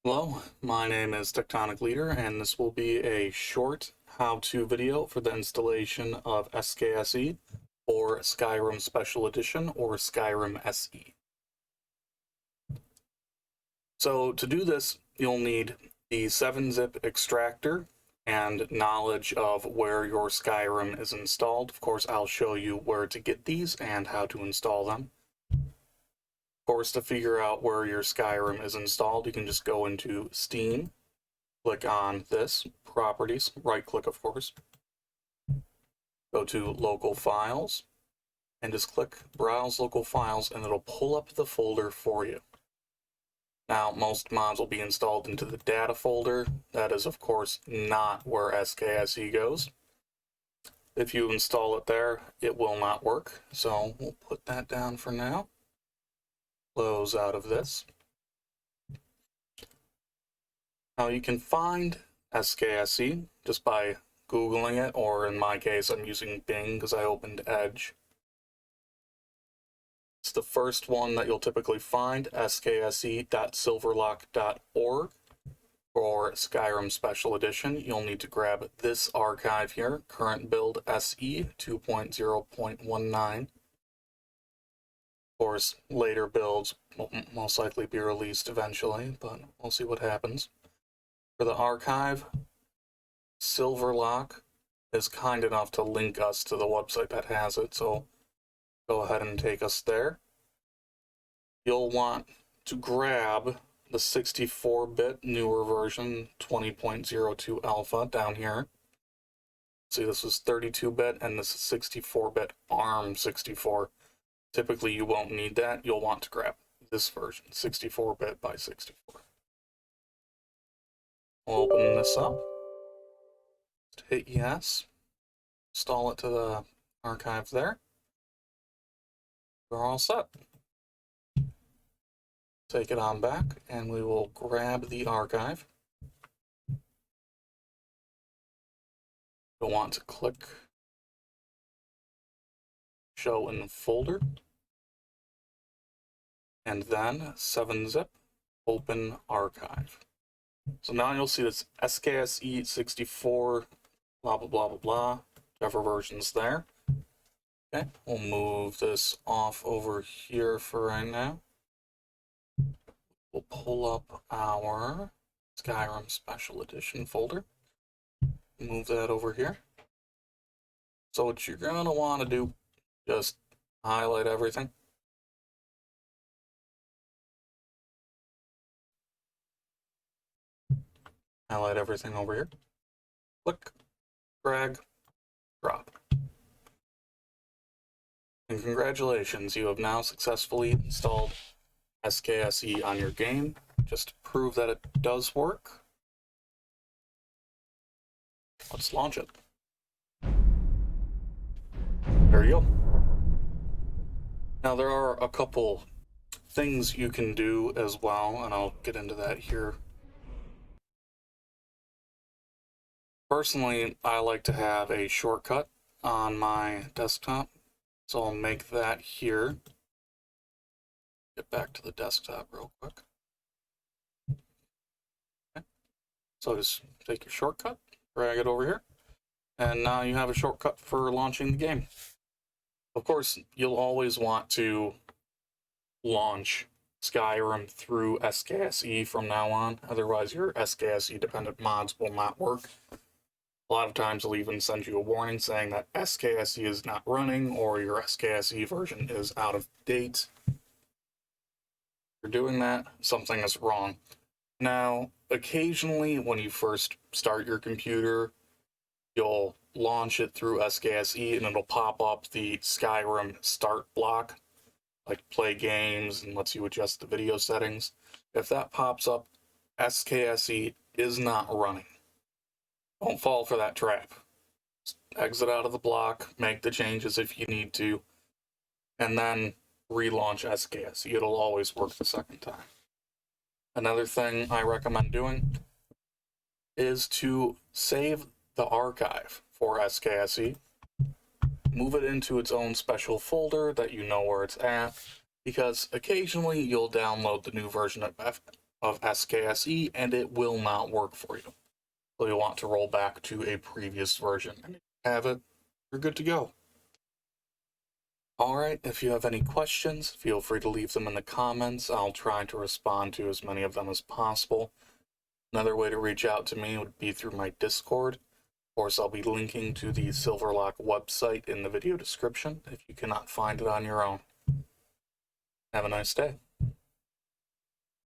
Hello, my name is Tectonic Leader, and this will be a short how-to video for the installation of SKSE or Skyrim Special Edition or Skyrim SE. So to do this, you'll need the 7-zip extractor and knowledge of where your Skyrim is installed. Of course, I'll show you where to get these and how to install them. Of course, to figure out where your Skyrim is installed, you can just go into Steam, click on this, Properties, right-click of course, go to Local Files, and just click Browse Local Files, and it'll pull up the folder for you. Now, most mods will be installed into the data folder. That is, of course, not where SKSE goes. If you install it there, it will not work, so we'll put that down for now. Close out of this. Now you can find SKSE just by Googling it, or in my case I'm using Bing because I opened Edge. It's the first one that you'll typically find, skse.silverlock.org. For Skyrim Special Edition, you'll need to grab this archive here, current build SE 2.0.19. Of course, later builds will most likely be released eventually, but we'll see what happens. For the archive, Silverlock is kind enough to link us to the website that has it, so go ahead and take us there. You'll want to grab the 64-bit newer version, 20.02 alpha down here. See, this is 32-bit and this is 64-bit ARM 64. Typically, you won't need that. You'll want to grab this version, 64-bit by 64. We'll open this up. Just hit yes. Install it to the archive there. We're all set. Take it on back, and we will grab the archive. You'll want to click Show in Folder, and then 7-zip, Open Archive. So now you'll see this SKSE 64, blah, blah, blah, blah, blah, whichever version's there. Okay, we'll move this off over here for right now. We'll pull up our Skyrim Special Edition folder. Move that over here. So what you're going to want to do, just highlight everything. Highlight everything over here. Click, drag, drop. And congratulations, you have now successfully installed SKSE on your game. Just to prove that it does work, let's launch it. There you go. Now there are a couple things you can do as well, and I'll get into that here. Personally, I like to have a shortcut on my desktop, so I'll make that here. Get back to the desktop real quick. Okay. So just take your shortcut, drag it over here, and now you have a shortcut for launching the game. Of course, you'll always want to launch Skyrim through SKSE from now on, otherwise your SKSE dependent mods will not work. A lot of times they'll even send you a warning saying that SKSE is not running or your SKSE version is out of date. If you're doing that, something is wrong. Now, occasionally when you first start your computer, you'll launch it through SKSE and it'll pop up the Skyrim start block, like play games and lets you adjust the video settings. If that pops up, SKSE is not running. Don't fall for that trap. Just exit out of the block, make the changes if you need to, and then relaunch SKSE. It'll always work the second time. Another thing I recommend doing is to save the archive for SKSE, move it into its own special folder that you know where it's at, because occasionally you'll download the new version of of SKSE, and it will not work for you. So you'll want to roll back to a previous version. And if you have it, you're good to go. Alright, if you have any questions, feel free to leave them in the comments. I'll try to respond to as many of them as possible. Another way to reach out to me would be through my Discord. Of course, I'll be linking to the Silverlock website in the video description if you cannot find it on your own. Have a nice day.